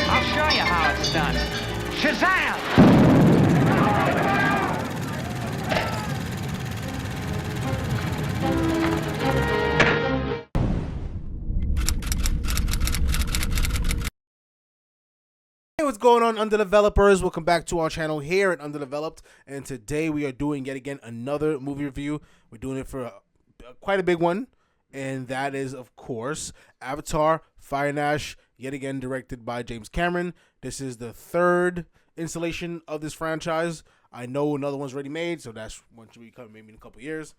I'll show you how it's done. Shazam! Hey, what's going on, Underdevelopers? Welcome back to our channel here at Underdeveloped, and today we are doing yet again another movie review. We're doing it for quite a big one, and that is, of course, Avatar: Fire and Ash, yet again directed by James Cameron. This is the third installation of this franchise. I know another one's already made, so that's one should be coming maybe in a couple years.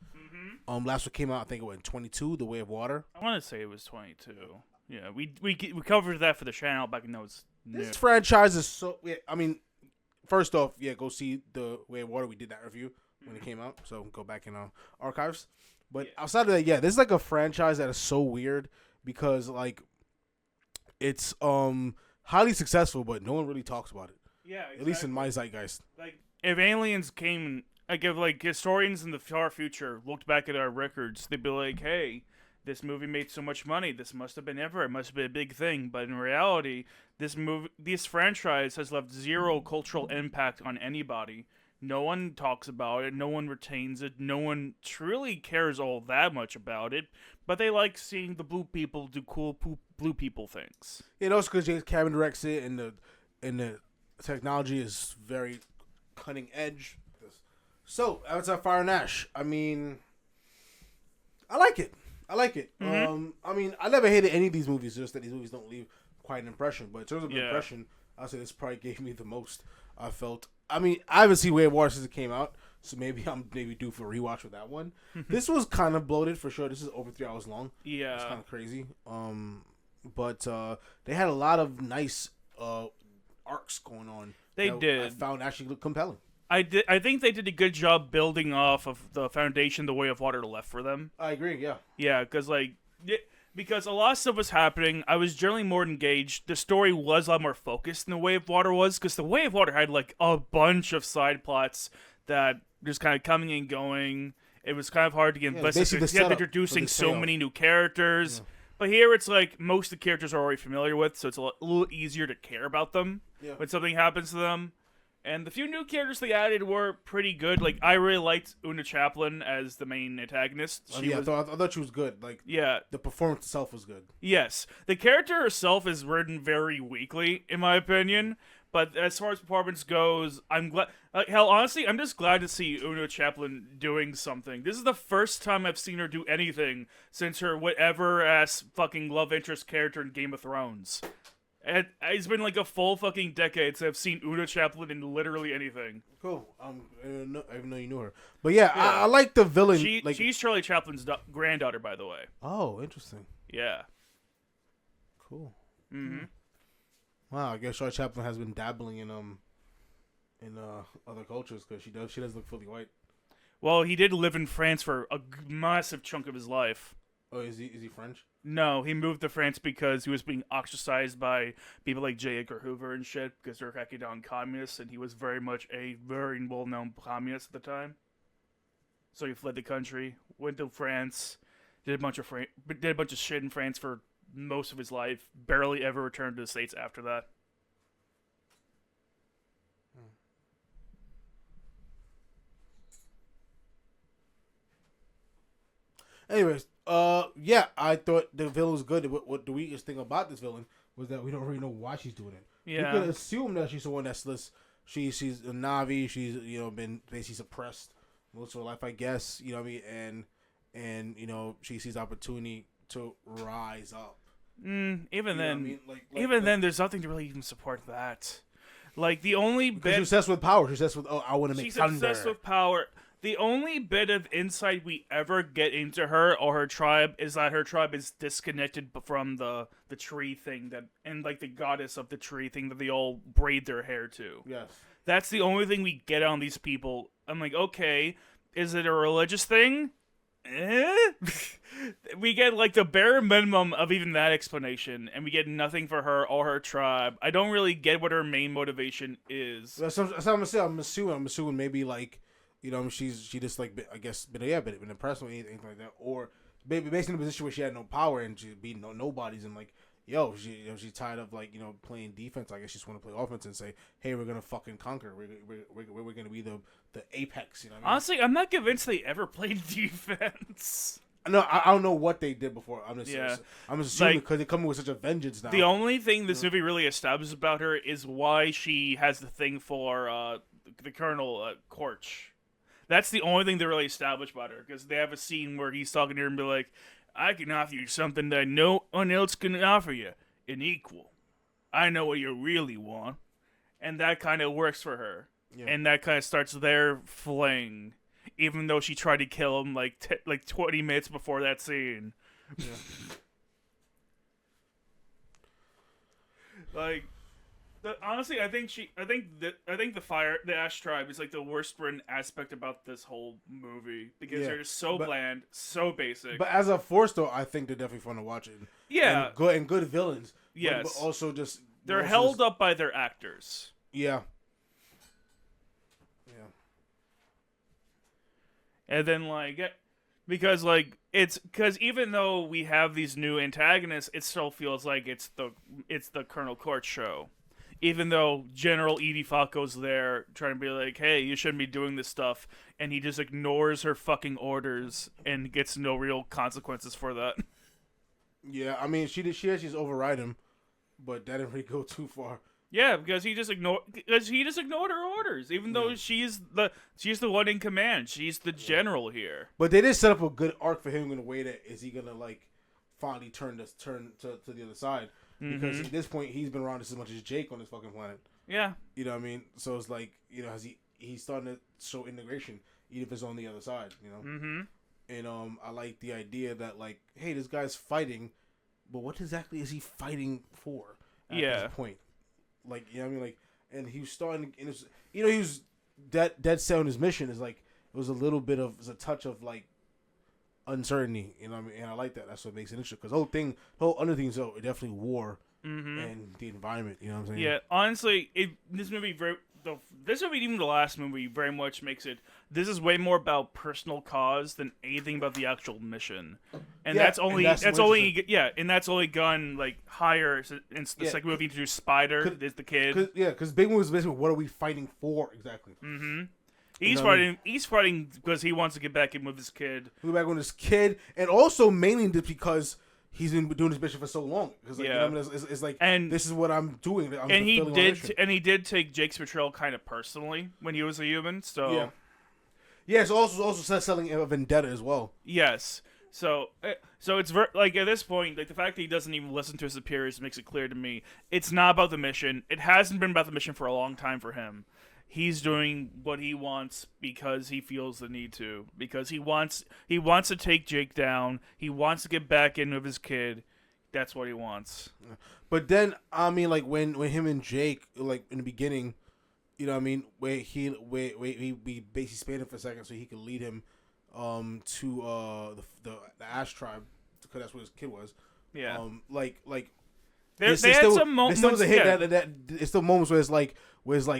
Last one came out, I think it was in 22, The Way of Water. I want to say it was 22. Yeah, we covered that for the channel back in those. This franchise is so. Yeah, I mean, first off, yeah, go see The Way of Water. We did that review when it came out, so go back in our archives. But outside of that, yeah, this is like a franchise that is so weird because like it's highly successful, but no one really talks about it. Yeah, exactly. At least in my zeitgeist. Like if aliens came, like if like historians in the far future looked back at our records, they'd be like, "Hey, this movie made so much money. This must have been ever. It must have been a big thing." But in reality, this franchise has left zero cultural impact on anybody. No one talks about it. No one retains it. No one truly cares all that much about it. But they like seeing the blue people do cool blue people things. Yeah, also because James Cameron directs it, and the technology is very cutting edge. So, Avatar: Fire and Ash. I mean, I like it. Mm-hmm. I mean, I never hated any of these movies, just that these movies don't leave quite an impression. But in terms of impression, I'll say this probably gave me the most. I felt. I mean, I haven't seen Way of Water since it came out, so maybe I'm due for a rewatch with that one. This was kind of bloated for sure. This is over 3 hours long. Yeah, it's kind of crazy. But they had a lot of nice arcs going on. They did. I found actually look compelling. I think they did a good job building off of the foundation The Way of Water left for them. I agree. Yeah. Yeah, because a lot of stuff was happening. I was generally more engaged. The story was a lot more focused than The Way of Water was, because The Way of Water had like a bunch of side plots that just kind of coming and going. It was kind of hard to get invested. You had introducing so many new characters. Yeah. But here it's like most of the characters are already familiar with, so it's a little easier to care about them when something happens to them. And the few new characters they added were pretty good. Like, I really liked Una Chaplin as the main antagonist. I thought she was good. Like, the performance itself was good. Yes. The character herself is written very weakly, in my opinion. But as far as performance goes, I'm glad. Hell, honestly, I'm just glad to see Una Chaplin doing something. This is the first time I've seen her do anything since her whatever-ass fucking love interest character in Game of Thrones. It's been like a full fucking decade since I've seen Una Chaplin in literally anything. Cool. I didn't know you knew her. But yeah. I like the villain. She's Charlie Chaplin's granddaughter, by the way. Oh, interesting. Yeah. Cool. Mm-hmm. Wow, I guess Charlie Chaplin has been dabbling in other cultures because she does look fully white. Well, he did live in France for a massive chunk of his life. Oh, is he French? No, he moved to France because he was being ostracized by people like J. Edgar Hoover and shit because they're cracking down communists, and he was very much a very well-known communist at the time. So he fled the country, went to France, did a bunch of shit in France for most of his life, barely ever returned to the States after that. Anyways, I thought the villain was good. What the weakest thing about this villain was that we don't really know why she's doing it. Yeah. We could assume that she's the one that's she's a Navi. She's been basically suppressed most of her life, I guess. You know what I mean? And she sees opportunity to rise up. Even then, there's nothing to really even support that. Like the only bit she's obsessed with power. She's obsessed with I want to make thunder. She's obsessed with power. The only bit of insight we ever get into her or her tribe is that her tribe is disconnected from the tree thing and like the goddess of the tree thing that they all braid their hair to. Yes. That's the only thing we get on these people. I'm like, okay, is it a religious thing? We get like the bare minimum of even that explanation, and we get nothing for her or her tribe. I don't really get what her main motivation is. That's what I'm gonna say. I'm assuming maybe like, she just like, I guess, been impressed with anything like that, or basically in a position where she had no power and she beat nobodies and like, she's tired of like playing defense. I guess she just want to play offense and say, hey, we're gonna fucking conquer. We're gonna be the apex. You know what I mean? Honestly, I'm not convinced they ever played defense. No, I don't know what they did before. I'm just assuming Like, because they're coming with such a vengeance now. The only thing this movie really establishes about her is why she has the thing for the Colonel Korch. That's the only thing they really established about her, because they have a scene where he's talking to her and be like, I can offer you something that no one else can offer you, an equal. I know what you really want. And that kind of works for her. Yeah. And that kind of starts their fling, even though she tried to kill him like 20 minutes before that scene. Yeah. Like, honestly, I think the Ash Tribe is like the worst written aspect about this whole movie, because they're just so bland, so basic. But as a force, though, I think they're definitely fun to watch it. Yeah, and good villains. Yes, but also just they're held up by their actors. Yeah. And then because even though we have these new antagonists, it still feels like it's the Colonel Court show. Even though General Edie Falco's there trying to be like, hey, you shouldn't be doing this stuff, and he just ignores her fucking orders and gets no real consequences for that. Yeah, I mean, she just override him, but that didn't really go too far. Yeah, because he just ignored her orders, even though she's the one in command. She's the general here. But they did set up a good arc for him in a way that is he gonna like finally turn to the other side, because at this point he's been around just as much as Jake on this fucking planet. Yeah, you know what I mean. So it's like, as he's starting to show integration, even if it's on the other side. And I like the idea that like, hey, this guy's fighting, but what exactly is he fighting for at this point? Like, you know what I mean? Like, and he was starting, and it's, he was dead set on his mission. Is like, it was a touch of like uncertainty, you know what I mean? And I like that. That's what makes it interesting, because the whole other things though, it definitely war and the environment, you know what I'm saying? Yeah, honestly, this movie, even the last movie, very much makes it. This is way more about personal cause than anything about the actual mission, and that's only gone like higher in the second movie to do Spider is the kid. Because Big One was basically, what are we fighting for exactly? He's fighting because he wants to get back in with his kid. And also mainly because he's been doing this mission for so long. Because it's like, and this is what I'm doing. He did take Jake's betrayal kind of personally when he was a human. So it's also selling a vendetta as well. Yes. So it's like at this point, like the fact that he doesn't even listen to his superiors makes it clear to me it's not about the mission. It hasn't been about the mission for a long time for him. He's doing what he wants because he feels the need to. Because he wants to take Jake down. He wants to get back in with his kid. That's what he wants. But then, I mean, like when him and Jake, like in the beginning, you know what I mean, where he basically spared him for a second so he could lead him to the Ash Tribe, because that's where his kid was. Yeah. There's some moments. There still was a hit that it's still moments where it's like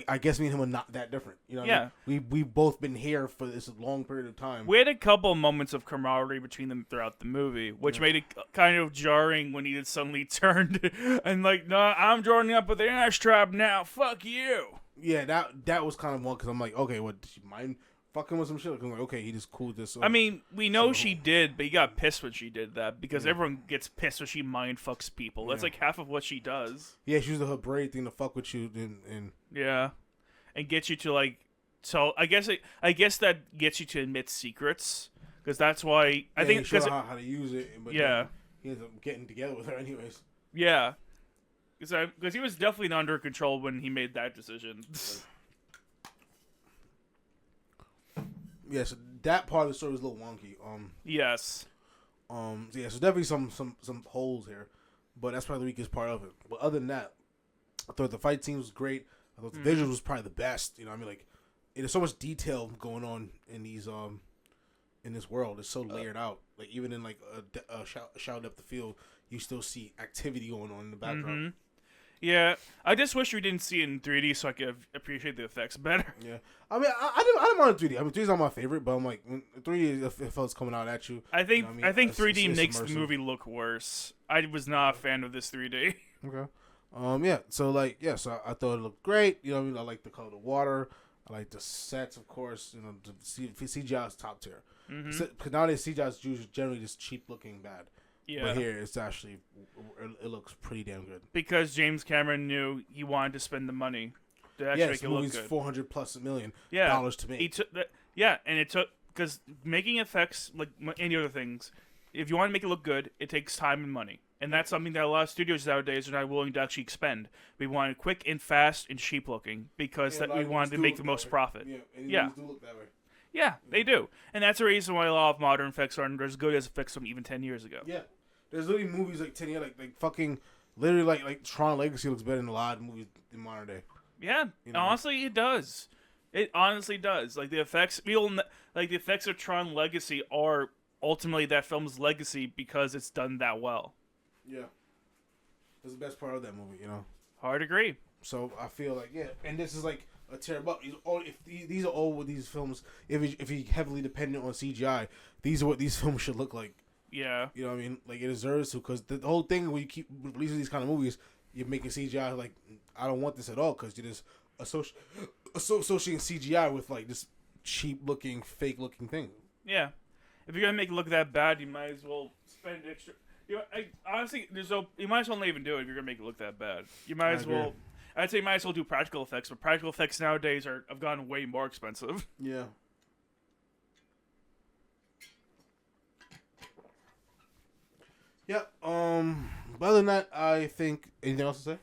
I guess me and him are not that different. You know what I mean? We've both been here for this long period of time. We had a couple moments of camaraderie between them throughout the movie, which made it kind of jarring when he suddenly turned and like, no, I'm joining up with the Ash Tribe now. Fuck you. Yeah, that was kind of one, because I'm like, okay, what, did she mind fucking with some shit? I'm like, okay, he just cool with this. I mean, we know she did, but he got pissed when she did that, because everyone gets pissed when she mind fucks people. That's like half of what she does. Yeah, she used her braid thing to fuck with you, and and get you to like. So I guess that gets you to admit secrets, because that's why I think because how to use it. But he ends up getting together with her anyways. Yeah, because he was definitely not under control when he made that decision. Yeah, so that part of the story was a little wonky. Yes. So definitely some holes here, but that's probably the weakest part of it. But other than that, I thought the fight scene was great. I thought the visuals was probably the best. You know what I mean? Like, there's so much detail going on in these in this world. It's so layered out. Like, even in like a shout depth of field, you still see activity going on in the background. Yeah, I just wish we didn't see it in 3D so I could appreciate the effects better. Yeah, I mean, I didn't mind 3D. I mean, 3D is not my favorite, but I'm like 3D. It felt it's coming out at you. I think You know what I think It's 3D makes immersive. the movie look worse. I was not a fan of this 3D. Okay. Yeah. So so I thought it looked great. You know what I mean? I like the color of the water. I like the sets, of course. You know, the CGI is top tier. Because nowadays CGI is generally just cheap looking bad. Yeah. But here it's actually it looks pretty damn good. Because James Cameron knew he wanted to spend the money to actually make Yes, it look movie's good. $400+ million Yeah. dollars to make. He took that. Yeah, and it took because making effects like any other things, if you want to make it look good, it takes time and money, and that's something that a lot of studios nowadays are not willing to actually expend. We want it quick and fast and cheap looking because Yeah, that a lot we of wanted movies to do make look the that most way. profit. Yeah, and Yeah. movies do look that way. Yeah, they do, and that's the reason why a lot of modern effects aren't as good as effects from even 10 years ago. Yeah, there's literally movies like 10 years, like fucking, literally like Tron Legacy looks better than a lot of movies in modern day. Yeah, You know? honestly, it does. It honestly does. Like the effects, like the effects of Tron Legacy are ultimately that film's legacy because it's done that well. Yeah, that's the best part of that movie, you know. Hard agree. So I feel like and this is like a terrible. These are all what these films. If you heavily dependent on CGI, these are what these films should look like. Yeah. You know what I mean? Like it deserves to, because the whole thing when you keep releasing these kind of movies, you're making CGI like I don't want this at all because you're just associating CGI with like this cheap looking, fake looking thing. Yeah. If you're gonna make it look that bad, you might as well spend extra. Honestly, you might as well not even do it if you're gonna make it look that bad. You might as well. I'd say you might as well do practical effects, but practical effects nowadays have gotten way more expensive. Yeah. Yeah. But other than that, I think anything else to say?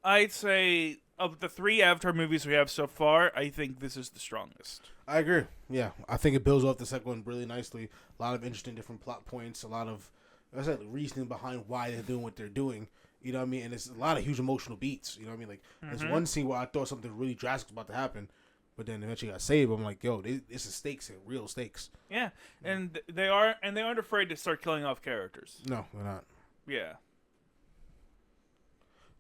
I'd say of the 3 Avatar movies we have so far, I think this is the strongest. I agree. Yeah, I think it builds off the second one really nicely. A lot of interesting different plot points. A lot of, like I said, reasoning behind why they're doing what they're doing. You know what I mean? And it's a lot of huge emotional beats. You know what I mean? Like there's one scene where I thought something really drastic was about to happen, but then eventually got saved. I'm like, yo, this is stakes here, real stakes. Yeah, and they aren't afraid to start killing off characters. No, they're not. Yeah.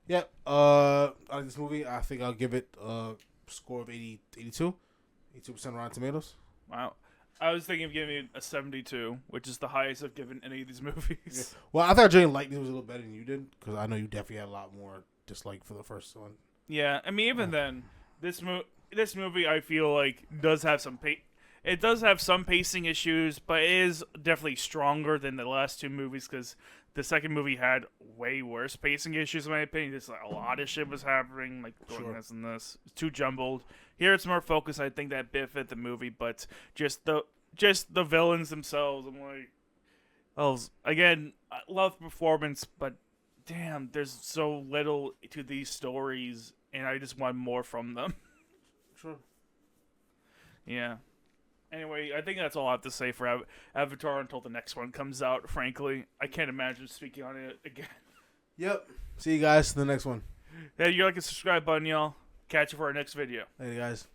Yeah. I like this movie. I think I'll give it a score of 82% Rotten Tomatoes. Wow. I was thinking of giving it a 72, which is the highest I've given any of these movies. Yeah. Well, I thought Jane liked it was a little better than you did, because I know you definitely had a lot more dislike for the first one. Yeah, I mean, even then, this movie I feel like does have some it does have some pacing issues, but it is definitely stronger than the last 2 movies because the second movie had way worse pacing issues in my opinion. Just like a lot of shit was happening, like doing this and this. It's too jumbled. Here it's more focused. I think that bit fit the movie, but just the villains themselves. I'm like, again, I love the performance, but damn, there's so little to these stories, and I just want more from them. Sure. Yeah. Anyway, I think that's all I have to say for Avatar until the next one comes out, frankly. I can't imagine speaking on it again. Yep. See you guys in the next one. Hey, you like a subscribe button, y'all. Catch you for our next video. Hey, guys.